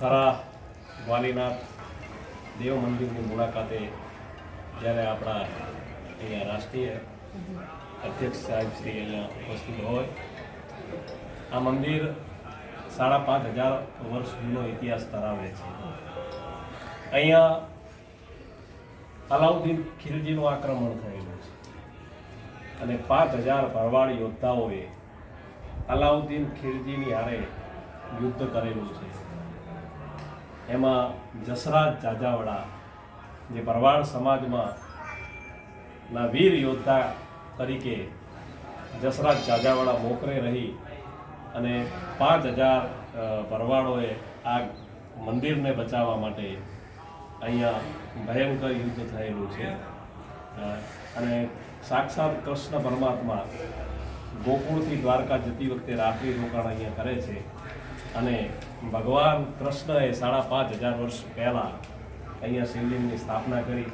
થરા વાલીનાથ દેવ મંદિરની મુલાકાતે જ્યારે આપણા અહીંયા રાષ્ટ્રીય અધ્યક્ષ સાહેબ શ્રી અહીંયા ઉપસ્થિત હોય, આ મંદિર 5,500 વર્ષ જૂનો ઇતિહાસ ધરાવે છે. અહીંયા અલાઉદ્દીન ખિલજીનું આક્રમણ થયેલું છે અને 5,000 ભરવાડ યોદ્ધાઓએ અલાઉદ્દીન ખિલજીની હારે યુદ્ધ કરેલું છે. એમાં જસરાજ જાજાવડા જે ભરવાડ સમાજમાં ના વીર યોદ્ધા તરીકે જસરાજ જાજાવડા મોખરે રહી અને 5,000 ભરવાડોએ આ મંદિરને બચાવવા માટે અહીંયા ભયંકર યુદ્ધ થયેલું છે. અને સાક્ષાત કૃષ્ણ પરમાત્મા ગોકુળથી દ્વારકા જતી વખતે રાત્રિ રોકાણ અહીંયા કરે છે અને ભગવાન કૃષ્ણએ 5,500 વર્ષ પહેલાં અહીંયા શિવલિંગની સ્થાપના કરી.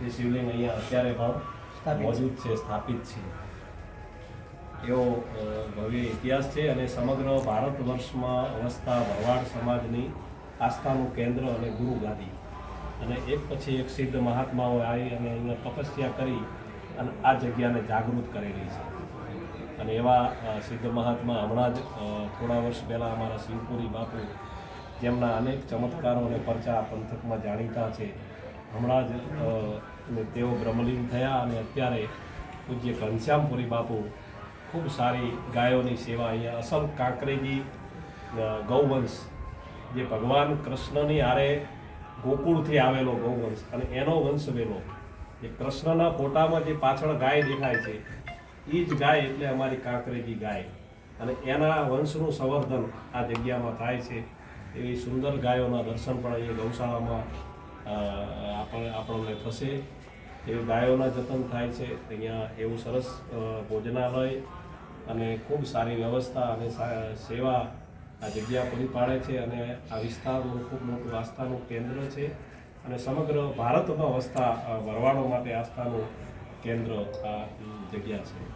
એ શિવલિંગ અહીંયા અત્યારે પણ મોજૂદ છે, સ્થાપિત છે. એવો ભવ્ય ઇતિહાસ છે અને સમગ્ર ભારત વર્ષમાં વસતા ભરવાડ સમાજની આસ્થાનું કેન્દ્ર અને ગુરુ ગાદી. અને એક પછી એક સિદ્ધ મહાત્માઓ આવી અને અહીંયા તપસ્યા કરી અને આ જગ્યાને જાગૃત કરેલી છે. અને એવા સિદ્ધ મહાત્મા હમણાં જ થોડા વર્ષ પહેલાં અમારા શિવપુરી બાપુ, જેમના અનેક ચમત્કારો અને પરચા પંથકમાં જાણીતા છે, હમણાં જ તેઓ બ્રહ્મલીન થયા અને અત્યારે પૂજ્ય ઘનશ્યામપુરી બાપુ ખૂબ સારી ગાયોની સેવા અહીંયા અસલ કાંકરેજી ગૌવંશ, જે ભગવાન કૃષ્ણની હારે ગોકુળથી આવેલો ગૌવંશ અને એનો વંશ વેલો, જે કૃષ્ણના ફોટામાં જે પાછળ ગાય દેખાય છે એ જ ગાય એટલે અમારી કાંકરેજી ગાય. અને એના વંશનું સંવર્ધન આ જગ્યામાં થાય છે. એવી સુંદર ગાયોના દર્શન પણ અહીંયા ગૌશાળામાં આપણને થશે. એવી ગાયોના જતન થાય છે. અહીંયા એવું સરસ ભોજનાલય અને ખૂબ સારી વ્યવસ્થા અને સેવા આ જગ્યા પૂરી પાડે છે. અને આ વિસ્તારનું ખૂબ મોટું આસ્થાનું કેન્દ્ર છે અને સમગ્ર ભારતમાં વસતા ભરવાડો માટે આસ્થાનું કેન્દ્ર આ જગ્યા છે.